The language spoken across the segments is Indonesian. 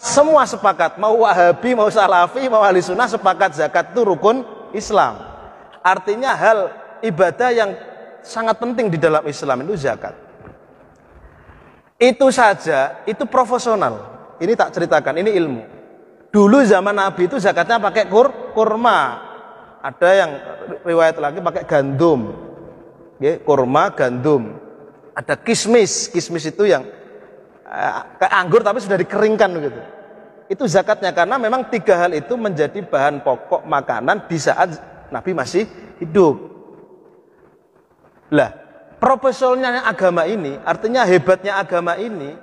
Semua sepakat, mau Wahabi, mau Salafi, mau Ahli Sunnah sepakat zakat itu rukun Islam. Artinya hal ibadah yang sangat penting di dalam Islam itu zakat. Itu saja, itu profesional. Ini tak ceritakan, ini ilmu. Dulu zaman Nabi itu zakatnya pakai kurma. Ada yang riwayat lagi pakai gandum. Kurma, gandum. Ada kismis. Kismis itu yang kayak anggur tapi sudah dikeringkan begitu. Itu zakatnya karena memang 3 hal itu menjadi bahan pokok makanan di saat Nabi masih hidup. Lah, profesionalnya agama ini, artinya hebatnya agama ini,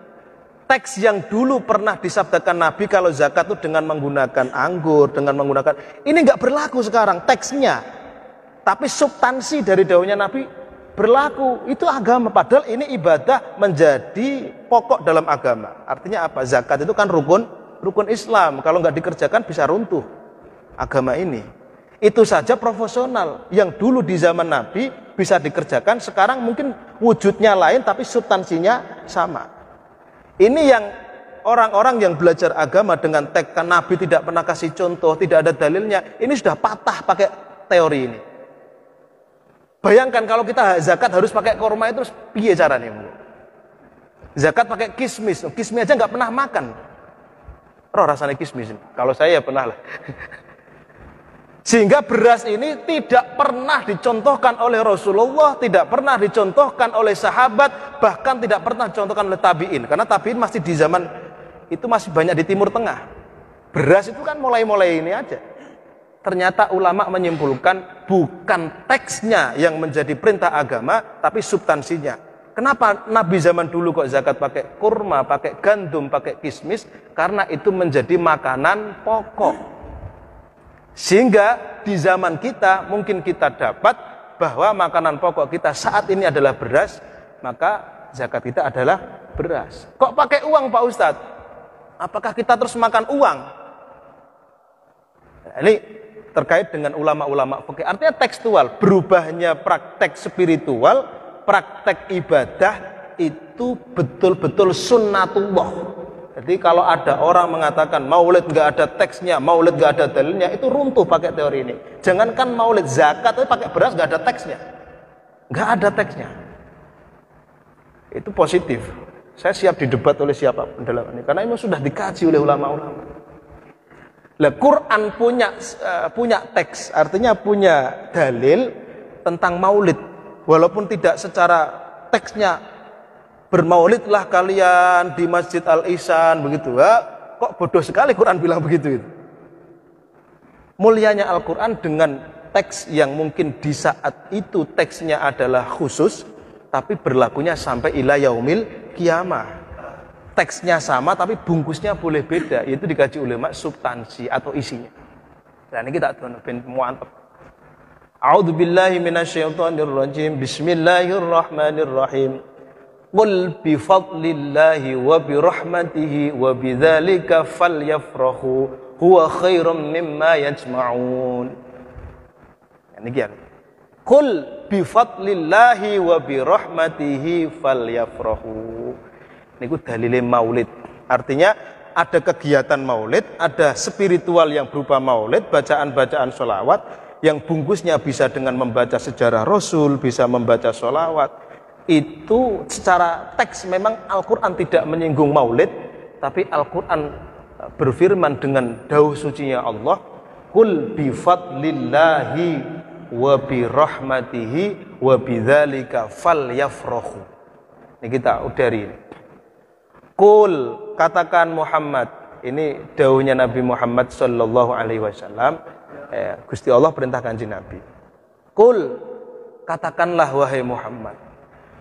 teks yang dulu pernah disabdakan Nabi kalau zakat itu dengan menggunakan anggur, dengan menggunakan, ini nggak berlaku sekarang teksnya. Tapi substansi dari dawuhnya Nabi berlaku. Itu agama, padahal ini ibadah menjadi pokok dalam agama. Artinya apa? Zakat itu kan rukun Islam. Kalau nggak dikerjakan bisa runtuh agama ini. Itu saja profesional yang dulu di zaman Nabi bisa dikerjakan, sekarang mungkin wujudnya lain tapi substansinya sama. Ini yang orang-orang yang belajar agama dengan teks kan Nabi tidak pernah kasih contoh, tidak ada dalilnya, ini sudah patah pakai teori ini. Bayangkan kalau kita zakat harus pakai kurma itu terus piye caranya? Zakat pakai kismis, kismis aja nggak pernah makan. Roh rasanya kismis. Kalau saya ya pernah lah. Sehingga beras ini tidak pernah dicontohkan oleh Rasulullah, tidak pernah dicontohkan oleh sahabat, bahkan tidak pernah dicontohkan oleh tabi'in. Karena tabi'in masih di zaman itu masih banyak di Timur Tengah. Beras itu kan mulai-mulai ini aja. Ternyata ulama menyimpulkan bukan teksnya yang menjadi perintah agama, tapi substansinya. Kenapa Nabi zaman dulu kok zakat pakai kurma, pakai gandum, pakai kismis? Karena itu menjadi makanan pokok. Sehingga di zaman kita mungkin kita dapat bahwa makanan pokok kita saat ini adalah beras, maka zakat kita adalah beras. Kok pakai uang Pak Ustadz? Apakah kita terus makan uang? Nah, ini terkait dengan ulama-ulama fikih. Artinya tekstual, berubahnya praktek spiritual, praktek ibadah itu betul-betul sunnatullah. Jadi kalau ada orang mengatakan maulid nggak ada teksnya, maulid nggak ada dalilnya, itu runtuh pakai teori ini. Jangankan maulid, zakat tapi pakai beras nggak ada teksnya, nggak ada teksnya. Itu positif. Saya siap didebat oleh siapapun dalam ini, karena ini sudah dikaji oleh ulama-ulama. Lah Quran punya teks, artinya punya dalil tentang maulid, walaupun tidak secara teksnya bermaulidlah kalian di Masjid Al-Ihsan begitu. Kok bodoh sekali Quran bilang begitu itu. Mulianya Al-Quran dengan teks yang mungkin di saat itu teksnya adalah khusus, tapi berlakunya sampai ila yaumil qiyamah. Teksnya sama tapi bungkusnya boleh beda, yaitu dikaji ulama substansi atau isinya. Dan ini kita ben muantep. A'udzubillahi minasyaitonirrajim. Bismillahirrahmanirrahim. Qul bi fadlillahi wa bi rahmatihi wa bidzalika falyafrahu huwa khairum mimma yajma'un. Ini kian. Qul bi fadlillahi wa bi rahmatihi falyafrahu. Niku dalile maulid. Artinya ada kegiatan maulid, ada spiritual yang berupa maulid, bacaan-bacaan sholawat yang bungkusnya bisa dengan membaca sejarah Rasul, bisa membaca sholawat. Itu secara teks memang Al-Quran tidak menyinggung maulid, tapi Al-Quran berfirman dengan dawuh sucinya Allah, Qul bi fadlillahi wa bi rahmatihi wa bidzalika falyafrahu. Ini kita udari ini. Qul, katakan Muhammad, ini dawuhnya Nabi Muhammad sallallahu alaihi wasallam. Gusti Allah perintah kanjeng Nabi. Qul, katakanlah wahai Muhammad,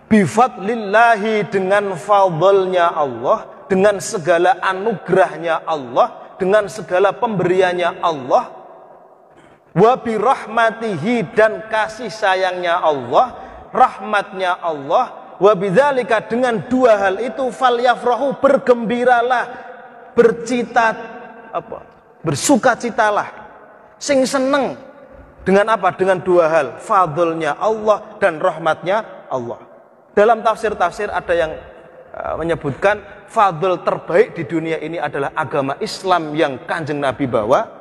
bi fadlillahi, dengan fadlnya Allah, dengan segala anugerahnya Allah, dengan segala pemberiannya Allah, wa bi rahmatihi, dan kasih sayangnya Allah, rahmatnya Allah, wa bidzalika, dengan dua hal itu falyafrahu, bergembiralah, bersukacitalah, sing seneng dengan apa? Dengan dua hal, fadlnya Allah dan rahmatnya Allah. Dalam tafsir-tafsir ada yang menyebutkan fadl terbaik di dunia ini adalah agama Islam yang Kanjeng Nabi bawa.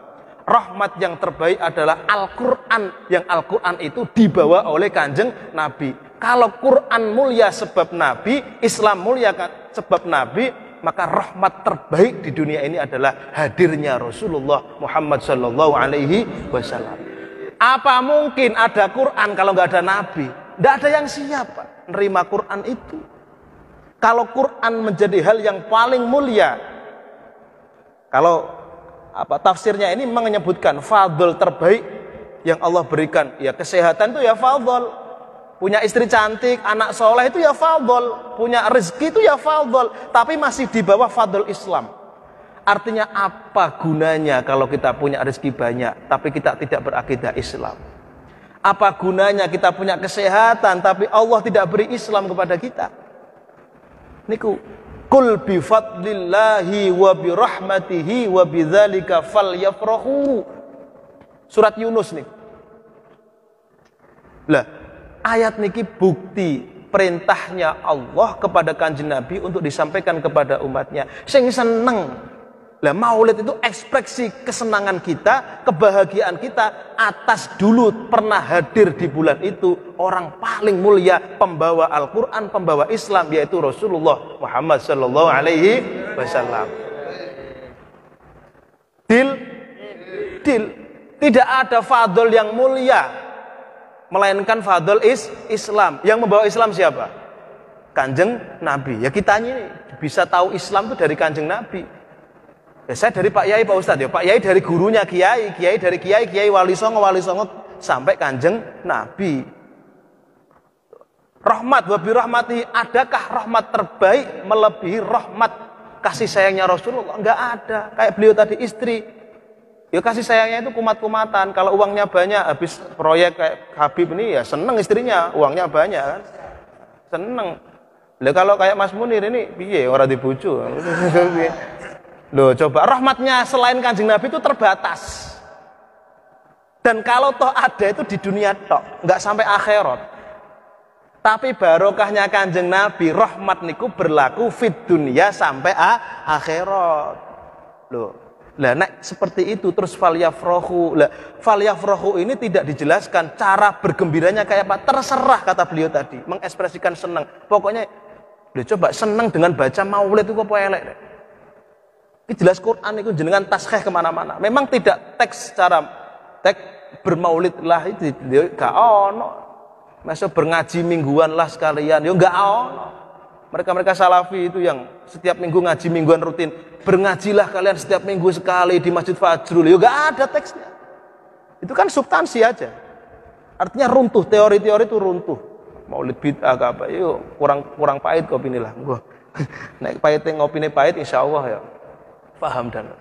Rahmat yang terbaik adalah Al-Quran, yang Al-Quran itu dibawa oleh Kanjeng Nabi. Kalau Quran mulia sebab Nabi, Islam mulia sebab Nabi, maka rahmat terbaik di dunia ini adalah hadirnya Rasulullah Muhammad sallallahu alaihi wasallam. Apa mungkin ada Quran kalau nggak ada Nabi? Nggak ada yang siap, Pak, nerima Quran itu. Kalau Quran menjadi hal yang paling mulia, kalau tafsirnya ini menyebutkan fadl terbaik yang Allah berikan, ya kesehatan itu ya fadl, punya istri cantik, anak soleh itu ya fadl, punya rezeki itu ya fadl, tapi masih di bawah fadl Islam. Artinya apa gunanya kalau kita punya rezeki banyak tapi kita tidak berakidah Islam? Apa gunanya kita punya kesehatan tapi Allah tidak beri Islam kepada kita? Niku kul bi fadlillahi wa bi rahmatihi wa bidzalika falyafrahu. Surat Yunus nih. Lah, ayat niki bukti perintahnya Allah kepada Kanjeng Nabi untuk disampaikan kepada umatnya. Sing seneng. Lah maulid itu ekspresi kesenangan kita, kebahagiaan kita atas dulu pernah hadir di bulan itu orang paling mulia, pembawa Al-Quran, pembawa Islam, yaitu Rasulullah Muhammad sallallahu alaihi wasallam. Dil. Tidak ada fadl yang mulia melainkan fadl Islam. Yang membawa Islam siapa? Kanjeng Nabi. Ya kita ini bisa tahu Islam itu dari Kanjeng Nabi. Ya, saya dari Pak Yai, Pak Ustadz ya. Pak Yai dari gurunya Kiai, Kiai dari Kiai Wali Songo sampai Kanjeng Nabi. Rahmat wa bi rahmati, adakah rahmat terbaik melebihi rahmat kasih sayangnya Rasulullah? Enggak ada. Kayak beliau tadi istri. Ya kasih sayangnya itu kumat-kumatan. Kalau uangnya banyak, habis proyek kayak Habib ini ya seneng istrinya, uangnya banyak kan. Seneng. Lah kalau kayak Mas Munir ini piye ora dibojo. Loh, coba rahmatnya selain Kanjeng Nabi itu terbatas. Dan kalau toh ada itu di dunia toh, nggak sampai akhirat. Tapi barokahnya Kanjeng Nabi, rahmat niku berlaku fit dunia sampai akhirat. Loh, lah nek seperti itu terus falyafrahu. Lah falyafrahu ini tidak dijelaskan cara bergembiranya kayak apa. Terserah kata beliau tadi, mengekspresikan senang. Pokoknya, loh coba senang dengan baca maulid itu apa elek? Ini jelas Quran itu jenengan taskhih kemana-mana. Memang tidak teks secara teks bermaulid lah itu gak ono. Masa berngaji mingguan lah sekalian, yo gak ono. Mereka salafi itu yang setiap minggu ngaji mingguan rutin. Berngajilah kalian setiap minggu sekali di Masjid Fajrul. Yo gak ada teksnya. Itu kan substansi aja. Artinya runtuh, teori-teori itu runtuh. Maulid bid'ah apa? Yo kurang pahit kopi inilah. Gua nek pahitnya ngopine pahit insyaallah ya. Paham dan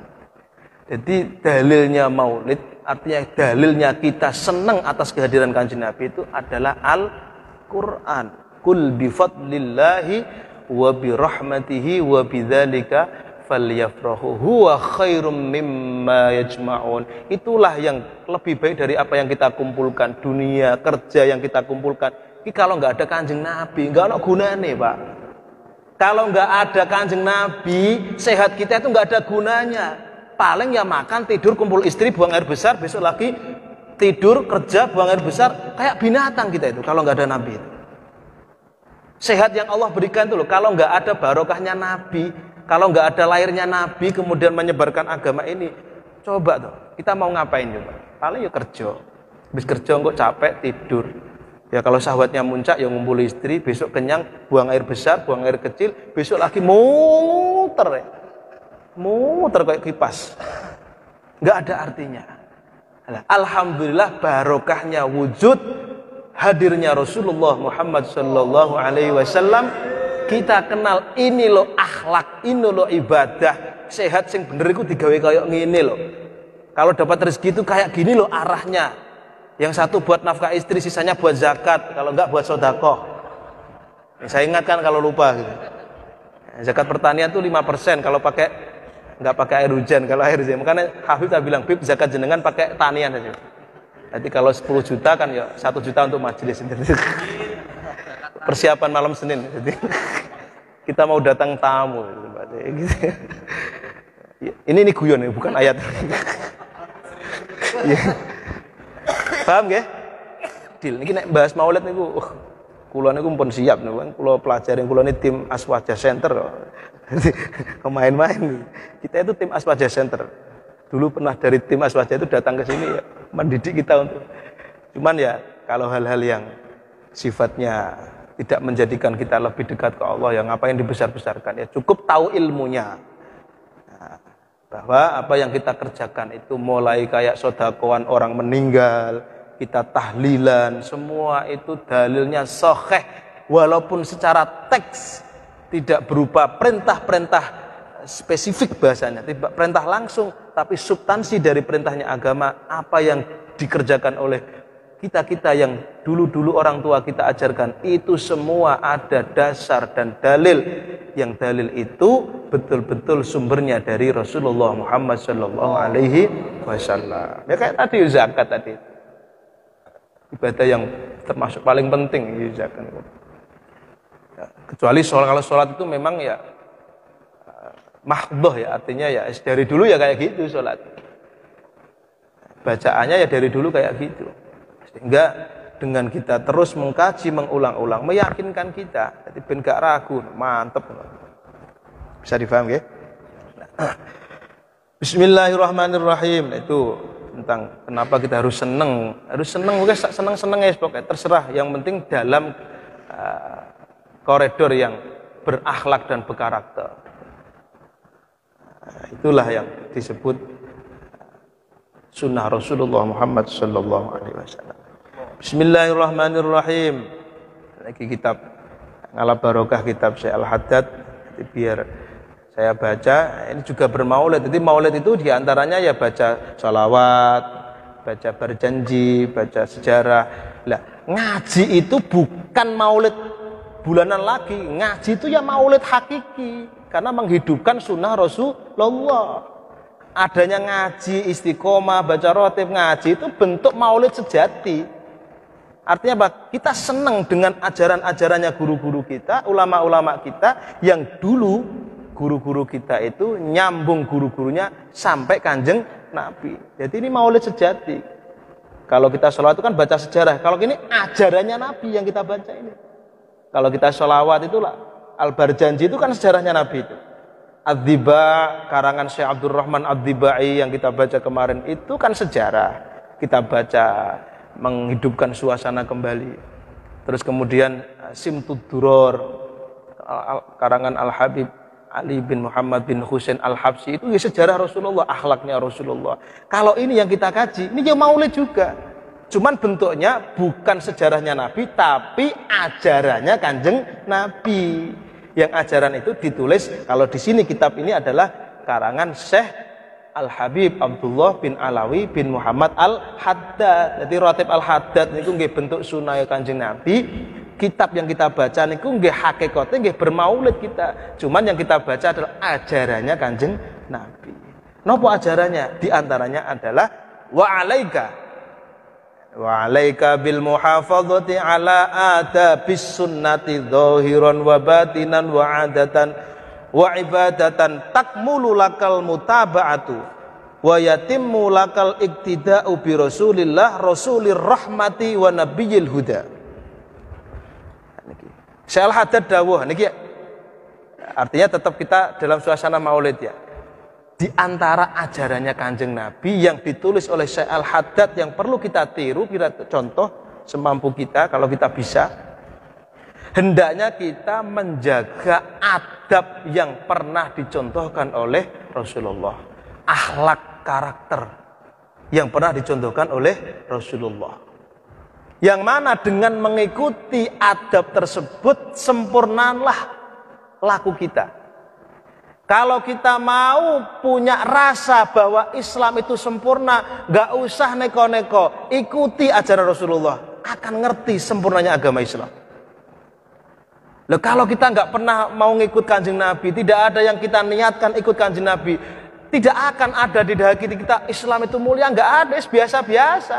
jadi dalilnya maulid, artinya dalilnya kita senang atas kehadiran Kanjeng Nabi itu adalah Al-Quran. Kul bifadlillahi wa birahmatihi wa bidzalika falyafrahu huwa khairum mimma yajma'un. Itulah yang lebih baik dari apa yang kita kumpulkan, dunia kerja yang kita kumpulkan. Ini kalau nggak ada Kanjeng Nabi, nggak ada gunanya, Pak. Kalau nggak ada Kanjeng Nabi, sehat kita itu nggak ada gunanya. Paling ya makan, tidur, kumpul istri, buang air besar, besok lagi tidur, kerja, buang air besar. Kayak binatang kita itu kalau nggak ada Nabi itu. Sehat yang Allah berikan itu loh, kalau nggak ada barokahnya Nabi, kalau nggak ada lahirnya Nabi, kemudian menyebarkan agama ini, coba tuh, kita mau ngapain coba? Paling ya kerja. Habis kerja kok capek, tidur. Ya kalau syahwatnya muncak ya ngumpul istri, besok kenyang, buang air besar, buang air kecil, besok lagi muter kayak kipas. Nggak ada artinya. Alhamdulillah barokahnya wujud hadirnya Rasulullah Muhammad sallallahu alaihi wasallam. Kita kenal ini loh akhlak, ini loh ibadah. Sehat sing bener iku digawe kayak ngene loh. Kalau dapat rezeki itu kayak gini loh arahnya. Yang satu buat nafkah istri, sisanya buat zakat. Kalau enggak buat sedekah. Saya ingatkan kalau lupa gitu. Zakat pertanian tuh 5% kalau enggak pakai air hujan. Kalau air hujan, makanya Habib tak bilang, "Bib, zakat jenengan pakai tanian saja." Jadi kalau 10 juta kan ya 1 juta untuk majelis. Persiapan malam Senin. Jadi Kita mau datang tamu. Gitu. Ini guyon, bukan ayat. Paham nggih? Dil niki nek bahas maulid niku kula niku pun siap niku. Kula pelajari kula ini tim Aswaja Center. Kemain-main. Kita itu tim Aswaja Center. Dulu pernah dari tim Aswaja itu datang ke sini ya, mendidik kita untuk. Cuman ya kalau hal-hal yang sifatnya tidak menjadikan kita lebih dekat ke Allah, yang ngapain dibesar-besarkan, ya cukup tahu ilmunya. Nah, bahwa apa yang kita kerjakan itu mulai kayak sodakoan orang meninggal, kita tahlilan, semua itu dalilnya sahih, walaupun secara teks tidak berupa perintah-perintah spesifik bahasanya, tidak perintah langsung, tapi substansi dari perintahnya agama, apa yang dikerjakan oleh kita-kita yang dulu-dulu orang tua kita ajarkan, itu semua ada dasar dan dalil, yang dalil itu betul-betul sumbernya dari Rasulullah Muhammad sallallahu alaihi wasallam. Ya kayak tadi zakat tadi. Ibadah yang termasuk paling penting zakat. Ya, kecuali sholat, kalau sholat itu memang ya mahdhah ya, artinya ya dari dulu ya kayak gitu sholat. Bacaannya ya dari dulu kayak gitu. Sehingga dengan kita terus mengkaji, mengulang-ulang, meyakinkan kita, jadi ben gak ragu, mantep. Bisa difaham ya? Bismillahirrahmanirrahim. Itu tentang kenapa kita harus seneng, mungkin seneng ya, pokoknya terserah. Yang penting dalam koridor yang berakhlak dan berkarakter. Itulah yang disebut sunnah Rasulullah Muhammad sallallahu alaihi wasallam. Bismillahirrahmanirrahim. Lagi kitab Ngalah Barokah, kitab Syekh Al-Haddad, biar saya baca. Ini juga bermaulid. Jadi maulid itu diantaranya ya baca salawat, baca berjanji, baca sejarah. Lah, ngaji itu bukan maulid bulanan lagi. Ngaji itu ya maulid hakiki, karena menghidupkan sunnah Rasulullah. Adanya ngaji, istiqomah, baca rotib, ngaji itu bentuk maulid sejati. Artinya apa? Kita senang dengan ajaran-ajarannya guru-guru kita, ulama-ulama kita, yang dulu guru-guru kita itu nyambung guru-gurunya sampai Kanjeng Nabi. Jadi ini maulid sejati. Kalau kita sholawat itu kan baca sejarah. Kalau gini ajarannya Nabi yang kita baca ini. Kalau kita sholawat itulah Al-Barjanji itu kan sejarahnya Nabi itu. Ad-Diba, karangan Syekh Abdurrahman Ad-Dibai yang kita baca kemarin itu kan sejarah. Kita baca menghidupkan suasana kembali. Terus kemudian Simtud Duror, karangan Al-Habib Ali bin Muhammad bin Husain Al-Habsyi, itu ya sejarah Rasulullah, akhlaknya Rasulullah. Kalau ini yang kita kaji, ini ya maulid juga. Cuman bentuknya bukan sejarahnya Nabi, tapi ajarannya Kanjeng Nabi. Yang ajaran itu ditulis, kalau di sini kitab ini adalah karangan Syekh Al-Habib Abdullah bin Alawi bin Muhammad Al-Haddad. Jadi Ratib Al-Haddad niku nggih bentuk sunah Kanjeng Nabi. Kitab yang kita baca niku nggih hakikate nggih bermaulid kita. Cuman yang kita baca adalah ajarannya Kanjeng Nabi. Napa ajarannya? Di antaranya adalah wa alaika bil muhafadzati ala adabis sunnati dhahiran wa batinan wa adatan wa ibadatan takmulu lakal mutaba'atu wa yatimmu lakal iktida'u bi Rasulillah rasulir rahmati wa nabiyil huda. Syekh Al-Haddad dawuh niki artinya tetap kita dalam suasana maulid ya. Di antara ajarannya Kanjeng Nabi yang ditulis oleh Syekh Al-Haddad yang perlu kita tiru, kita contoh semampu kita kalau kita bisa. Hendaknya kita menjaga adab yang pernah dicontohkan oleh Rasulullah. Akhlak karakter yang pernah dicontohkan oleh Rasulullah. Yang mana dengan mengikuti adab tersebut sempurnalah laku kita. Kalau kita mau punya rasa bahwa Islam itu sempurna, gak usah neko-neko, ikuti ajaran Rasulullah, akan ngerti sempurnanya agama Islam. Loh, kalau kita nggak pernah mau ngikut Kanjeng Nabi, tidak ada yang kita niatkan ikut Kanjeng Nabi, tidak akan ada di hati kita Islam itu mulia, nggak ada, biasa-biasa.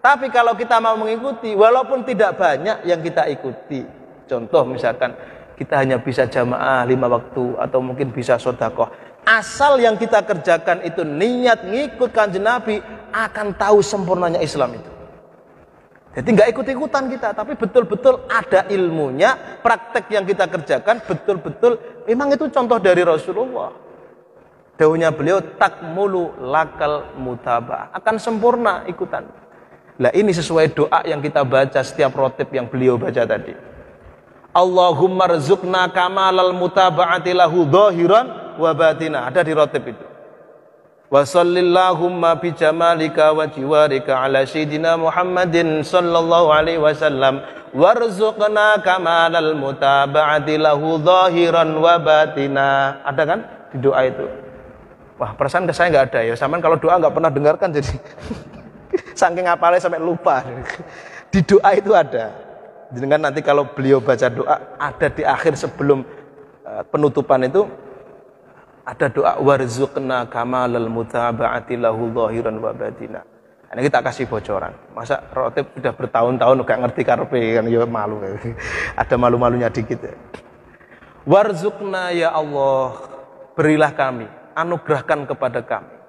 Tapi kalau kita mau mengikuti, walaupun tidak banyak yang kita ikuti, contoh misalkan kita hanya bisa jamaah 5 waktu atau mungkin bisa sedekah. Asal yang kita kerjakan itu niat ngikut Kanjeng Nabi, akan tahu sempurnanya Islam itu. Jadi nggak ikut-ikutan kita, tapi betul-betul ada ilmunya, praktek yang kita kerjakan betul-betul memang itu contoh dari Rasulullah. Dawuhnya beliau, takmulu lakal mutaba'ah, akan sempurna ikutan. Lah ini sesuai doa yang kita baca setiap rotib yang beliau baca tadi. Allahumma rzuqna kamalal mutaba'ati lahu dhahiran wa batina. Ada di rotib itu. Wa sallillahumma bi jamalika wa jiwarika ala sayyidina Muhammadin sallallahu alaihi wasallam warzuqna kamalal mutaba'ati lahu dhahiran wa batina. Ada kan di doa itu? Wah, perasaan ke saya nggak ada ya. Samaan kalau doa nggak pernah dengarkan jadi saking ngapalnya sampai lupa. Di doa itu ada. Dengan nanti kalau beliau baca doa ada di akhir sebelum penutupan itu ada doa warzuqna kamalal mutaba'ati lahu dhahiran wa batina. Ini kita kasih bocoran. Masa rotib sudah bertahun-tahun nggak ngerti karepe kan ya malu. Ada malu-malunya dikit. Warzuqna ya Allah, berilah kami, anugerahkan kepada kami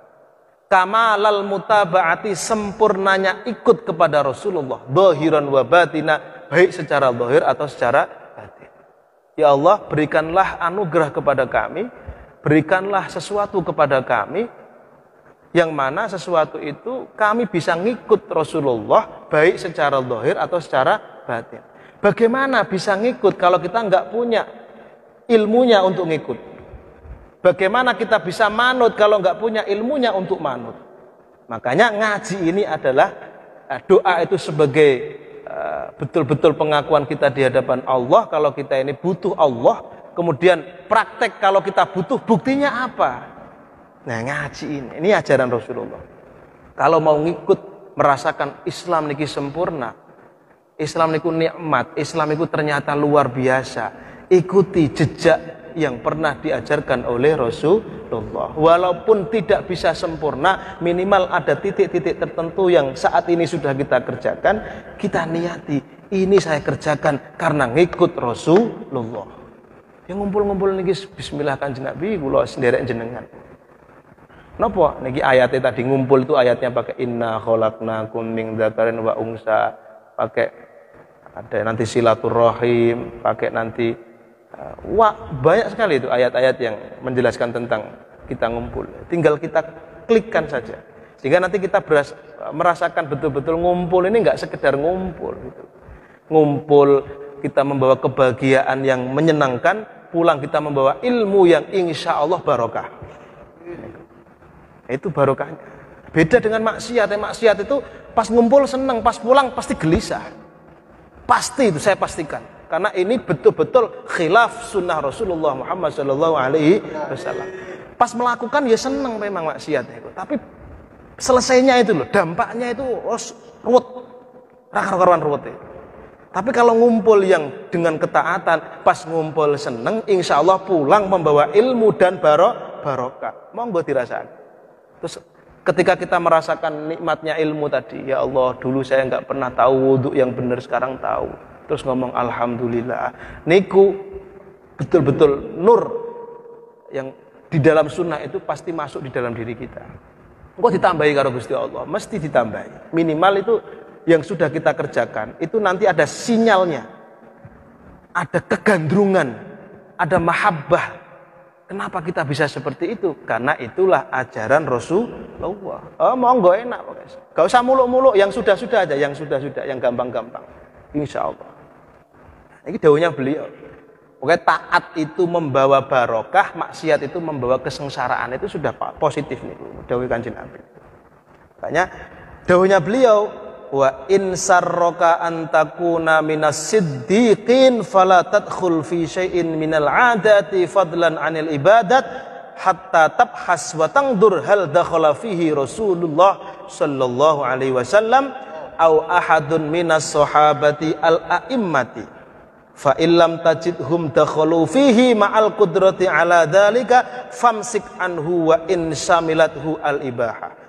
kamalal mutaba'ati, sempurnanya ikut kepada Rasulullah, dhahiran wa batina, baik secara zahir atau secara batin. Ya Allah, berikanlah anugerah kepada kami, berikanlah sesuatu kepada kami yang mana sesuatu itu kami bisa ngikut Rasulullah baik secara zahir atau secara batin. Bagaimana bisa ngikut kalau kita nggak punya ilmunya untuk ngikut? Bagaimana kita bisa manut kalau nggak punya ilmunya untuk manut? Makanya ngaji ini adalah doa itu sebagai betul-betul pengakuan kita di hadapan Allah kalau kita ini butuh Allah. Kemudian praktek kalau kita butuh, buktinya apa? Nah, ngaji ini ajaran Rasulullah. Kalau mau ngikut merasakan Islam niki sempurna, Islam niku nikmat, Islam niku ternyata luar biasa, ikuti jejak yang pernah diajarkan oleh Rasulullah. Walaupun tidak bisa sempurna, minimal ada titik-titik tertentu yang saat ini sudah kita kerjakan, kita niati, ini saya kerjakan karena ngikut Rasulullah. Yang ngumpul-ngumpul niki bismillah Kanjeng Nabi kula senderek jenengan. Napa niki ayatnya tadi ngumpul itu ayatnya pakai inna khalaqnakum min dzakarin wa unsa, pakai ada nanti silaturahim, pakai nanti wah, banyak sekali itu ayat-ayat yang menjelaskan tentang kita ngumpul. Tinggal kita klikkan saja. Sehingga nanti kita merasakan betul-betul ngumpul ini enggak sekedar ngumpul gitu. Ngumpul kita membawa kebahagiaan yang menyenangkan, pulang kita membawa ilmu yang insya Allah barokah. Itu barokahnya. Beda dengan maksiat. Maksiat itu pas ngumpul senang, pas pulang pasti gelisah. Pasti itu saya pastikan. Karena ini betul-betul khilaf sunnah Rasulullah Muhammad sallallahu alaihi wasallam. Pas melakukan ya senang memang maksiat itu, tapi selesainya itu loh, dampaknya itu ruwet, rakar-karuan ruwet. Tapi kalau ngumpul yang dengan ketaatan, pas ngumpul senang, insya Allah pulang membawa ilmu dan barokah. Monggo dirasakan. Terus ketika kita merasakan nikmatnya ilmu tadi, ya Allah, dulu saya nggak pernah tahu wudhu yang benar, sekarang tahu. Terus ngomong alhamdulillah, niku betul-betul nur yang di dalam sunnah itu pasti masuk di dalam diri kita. Kok ditambahi karo Gusti Allah, mesti ditambahi. Minimal itu yang sudah kita kerjakan itu nanti ada sinyalnya, ada kegandrungan, ada mahabbah. Kenapa kita bisa seperti itu? Karena itulah ajaran Rasulullah. Oh, monggo enak, guys. Gak usah muluk-muluk, yang sudah-sudah aja, yang sudah-sudah, yang gampang-gampang. Insya Allah. Ini dawuhnya beliau. Oke, taat itu membawa barokah, maksiat itu membawa kesengsaraan. Itu sudah positif nih, dawuh Kanjeng Nabi. Makanya dawuhnya beliau, wa in sarraka an takuna minas siddiqin fala tadkhul fi syai'in minal 'adati fadlan 'anil ibadat hatta tabhas wa tangdur hal dakhala fihi Rasulullah sallallahu alaihi wasallam au ahadun minas sahabati al-a'immati fa illam tajidhum dakhalu fihi ma'al qudrati ala dzalika famsik anhu wa in samilathu al-ibaha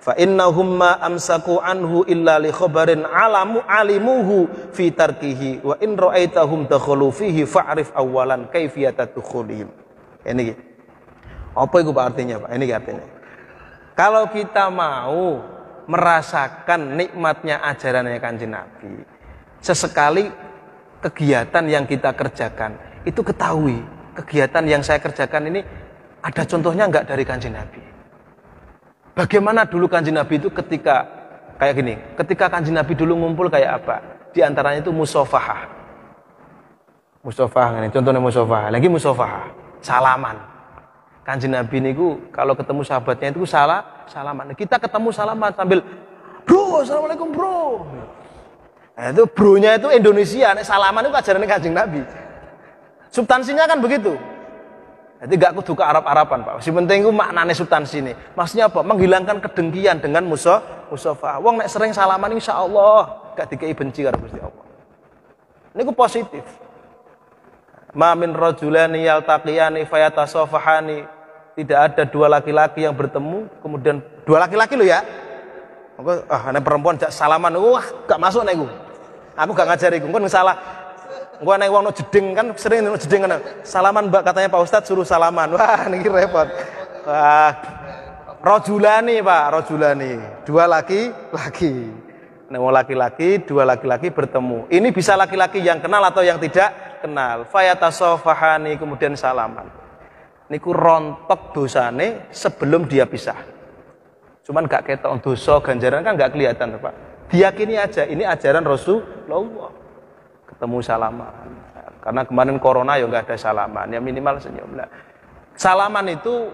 Fa innahum ma amsaku anhu illa li khabarin alimuhu fi tarkihi wa in ra'aitahum dakhalu fihi fa'rif awalan kaifiyata dukhulihim. Ini apa itu Pak artinya Pak? Ini artinya. Kalau kita mau merasakan nikmatnya ajarannya Kanjeng Nabi, sesekali kegiatan yang kita kerjakan itu ketahui kegiatan yang saya kerjakan ini ada contohnya enggak dari Kanjeng Nabi. Bagaimana dulu Kanjeng Nabi itu ketika kayak gini, ketika Kanjeng Nabi dulu ngumpul kayak apa? Di antaranya itu musafahah. Musafahah ini contohnya musafahah, lagi musafahah, salaman. Kanjeng Nabi niku kalau ketemu sahabatnya itu salaman. Kita ketemu salaman sambil bro, assalamualaikum bro. Nah, itu bronya itu Indonesia, salaman itu ajaran Kanjeng Nabi. Substansinya kan begitu. Jadi gak kudu ke Arab-Araban Pak. Si penting itu maknanya substansi ini. Maksudnya apa? Menghilangkan kedengkian dengan musafah. Wong nek sering salaman insyaallah gak dikei benci karo Gusti Allah. Niku positif. Ma min rajulani yaltaqiyani fayatasafahani. Tidak ada dua laki-laki yang bertemu kemudian dua laki-laki loh ya. Ana perempuan jak salaman, wah gak masuk nek iku. Aku gak ngajari iku, kon salah. Gua nek wong no jeding kan sering no jeding kan. Salaman Mbak katanya Pak Ustadz suruh salaman. Wah niki repot. Wah. Rajulani Pak, rajulani. Dua laki-laki. Nek wong laki-laki, dua laki-laki bertemu. Ini bisa laki-laki yang kenal atau yang tidak kenal. Fayatasafahani kemudian salaman. Niku rontok dosane sebelum dia pisah. Cuman gak ketok dosa ganjaran kan gak kelihatan Pak. Diyakini aja ini ajaran Rasulullah. Ketemu salaman. Karena kemarin corona ya gak ada salaman, ya minimal senyum. Nah, salaman itu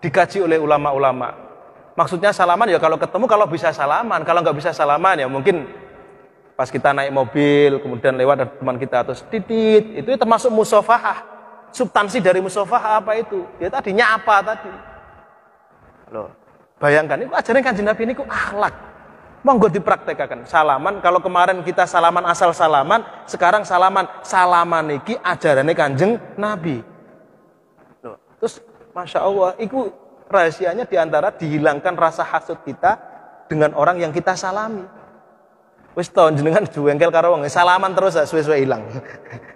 dikaji oleh ulama-ulama. Maksudnya salaman ya kalau ketemu kalau bisa salaman, kalau nggak bisa salaman ya mungkin pas kita naik mobil kemudian lewat ada teman kita atau titit itu termasuk musafahah. Substansi dari musafahah apa itu? Ya tadi nyapa tadi. Loh, bayangkan itu ajaran Kanjeng Nabi ini akhlak. Monggo dipraktekkan. Salaman kalau kemarin kita salaman asal salaman, sekarang salaman iki ajarannya Kanjeng Nabi. Loh, terus Masya Allah, itu rahasianya diantara dihilangkan rasa hasud kita dengan orang yang kita salami. Wis to jenengan juwengkel karo wong salaman terus suwe-suwe ilang.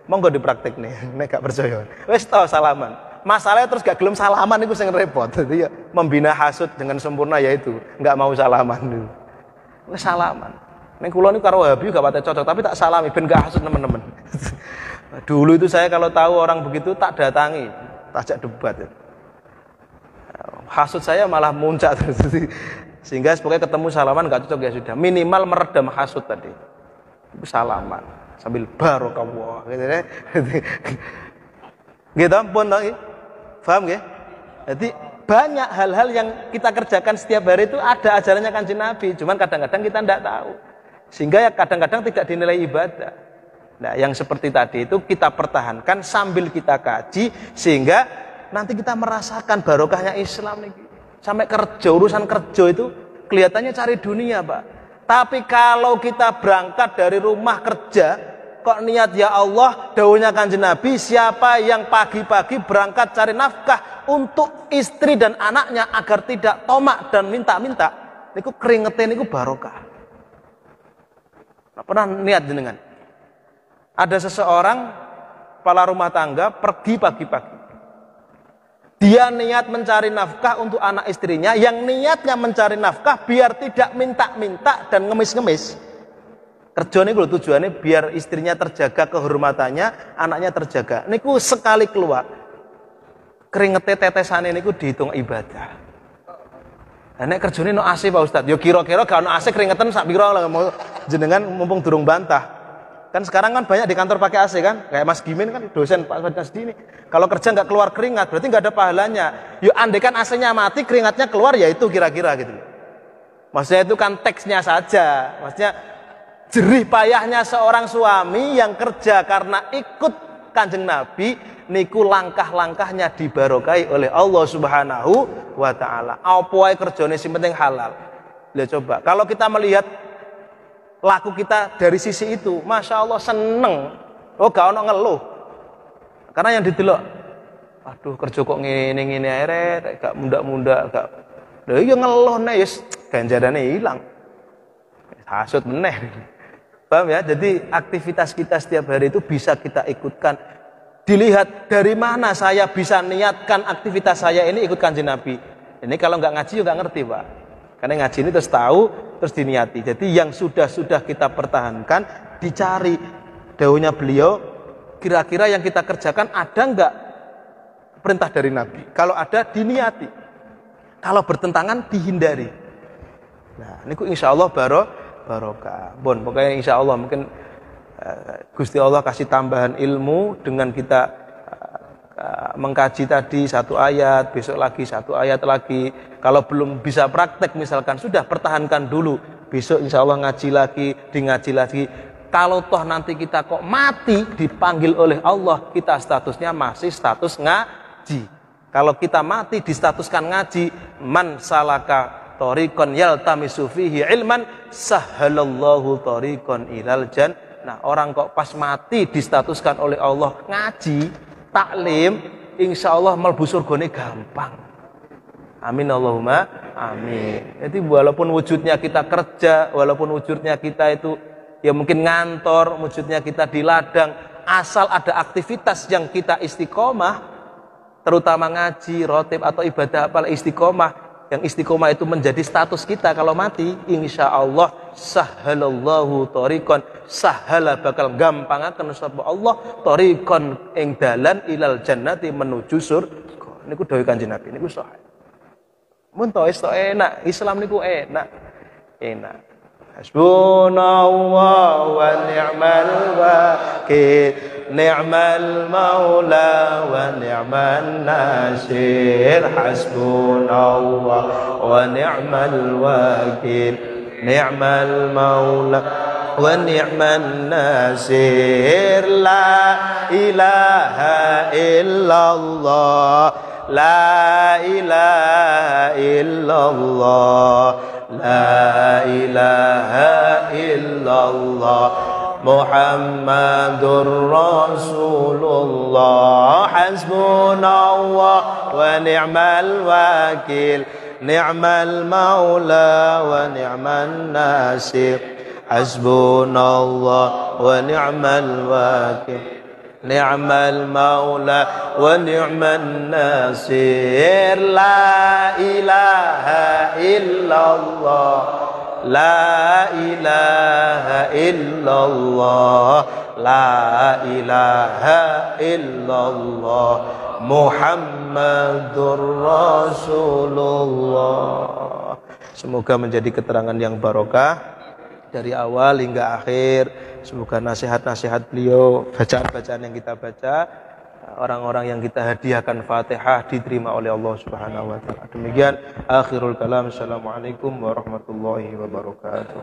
Monggo dipraktek nih, nek gak percaya. Wis to salaman. Masalahnya terus gak gelem salaman itu sing repot. Jadi ya membina hasud dengan sempurna yaitu enggak mau salaman dulu. Wis salaman. Nek kula niku karo Wahabi gak pate cocok, tapi tak salami ben gak hasud teman-teman. Dulu itu saya kalau tahu orang begitu tak datangi, tak ajak debat. Hasud saya malah muncak terus. Sehingga pokoknya ketemu salaman gak cocok ya sudah. Minimal meredam hasud tadi. Salaman sambil barokallah gitu ya. Gitu pun lagi. Paham nggih? Jadi banyak hal-hal yang kita kerjakan setiap hari itu ada ajarannya Kanjeng Nabi, cuman kadang-kadang kita tidak tahu. Sehingga ya kadang-kadang tidak dinilai ibadah. Nah, yang seperti tadi itu kita pertahankan sambil kita kaji sehingga nanti kita merasakan barokahnya Islam nih. Sampai kerja, urusan kerja itu kelihatannya cari dunia Pak. Tapi kalau kita berangkat dari rumah kerja, kok niat ya Allah, dawuhnya Kanjeng Nabi, siapa yang pagi-pagi berangkat cari nafkah untuk istri dan anaknya agar tidak tomak dan minta-minta, niku keringetin niku barokah. Nah, pernah niat jenengan? Ada seseorang kepala rumah tangga pergi pagi-pagi. Dia niat mencari nafkah untuk anak istrinya, yang niatnya mencari nafkah biar tidak minta-minta dan ngemis-ngemis. Kerja niku tujuannya biar istrinya terjaga kehormatannya, anaknya terjaga. Niku sekali keluar, keringete tetesane niku dihitung ibadah. Nah, nek kerjane no AC Pak Ustadz, yo kira-kira gak no AC keringetan sak pira lah mau jenengan mumpung durung bantah. Kan sekarang kan banyak di kantor pakai AC kan, kayak Mas Gimin kan dosen Pak Nasdi ini. Kalau kerja nggak keluar keringat, berarti nggak ada pahalanya. Yuk andaikan AC-nya mati, keringatnya keluar, ya itu kira-kira gitu. Maksudnya itu kan teksnya saja. Maksudnya jerih payahnya seorang suami yang kerja karena ikut Kanjeng Nabi, niku langkah-langkahnya dibarokai oleh Allah Subhanahu wa Ta'ala. Apa wae kerjane sing penting halal. Lihat coba, kalau kita melihat laku kita dari sisi itu, Masya Allah seneng. Oh gak ono ngeluh. Karena yang didelok, aduh kerja kok ngene-ngene ae rek, gak munda-munda, gak. Lha iya ngeluh nek yes ganjarannya hilang. Hasud meneh. Paham ya? Jadi aktivitas kita setiap hari itu bisa kita ikutkan. Dilihat dari mana saya bisa niatkan aktivitas saya ini ikut Kanjeng Nabi. Ini kalau nggak ngaji juga nggak ngerti, Pak. Karena ngaji ini terus tahu, terus diniati. Jadi yang sudah kita pertahankan, dicari. Dawuhnya beliau, kira-kira yang kita kerjakan ada nggak perintah dari Nabi? Kalau ada, diniati. Kalau bertentangan, dihindari. Nah, ini insya Allah barokah. Bon, pokoknya insya Allah mungkin Gusti Allah kasih tambahan ilmu dengan kita mengkaji tadi satu ayat, besok lagi satu ayat lagi. Kalau belum bisa praktek misalkan, sudah pertahankan dulu. Besok insya Allah ngaji lagi. Kalau toh nanti kita kok mati dipanggil oleh Allah, kita statusnya masih status ngaji. Kalau kita mati distatuskan ngaji, man salaka thoriqan yaltamisu fihi ilman sahhalallahu thoriqan ilal jannah. Nah, orang kok pas mati distatuskan oleh Allah ngaji, taklim, insya Allah mlebu surgane gampang. Amin Allahumma amin. Jadi walaupun wujudnya kita kerja, walaupun wujudnya kita itu ya mungkin ngantor, wujudnya kita di ladang, asal ada aktivitas yang kita istiqomah, terutama ngaji, rotib atau ibadah apa istiqomah, yang istiqomah itu menjadi status kita kalau mati, insya Allah sahhalallahu thoriqan, sahala bakal gampang akan sapa Allah thoriqan ing dalan ilal jannati menuju surga. Niku dawuh Kanjeng Nabi niku sahih. Mun to enak, Islam niku enak. Hasbunallahu wa ni'mal wakil, ni'mal maula wa ni'man nasir. Hasbunallahu wa ni'mal wakil, ni'mal maula wa ni'man nasir. La ilaha illallah, la ilaha illallah, la ilaha illallah, Muhammadur Rasulullah. Hasbunallah wa ni'mal wakil, ni'mal maula wa ni'man nasir. Hasbunallah wa ni'mal wakil, ni'mal maula wa ni'man nasir. La ilaha illallah, la ilaha illallah, la ilaha illallah, Muhammadur Rasulullah. Semoga menjadi keterangan yang barokah dari awal hingga akhir. Semoga nasihat-nasihat beliau, bacaan-bacaan yang kita baca, orang-orang yang kita hadiahkan Fatihah diterima oleh Allah Subhanahu wa taala. Demikian akhirul kalam. Assalamualaikum warahmatullahi wabarakatuh.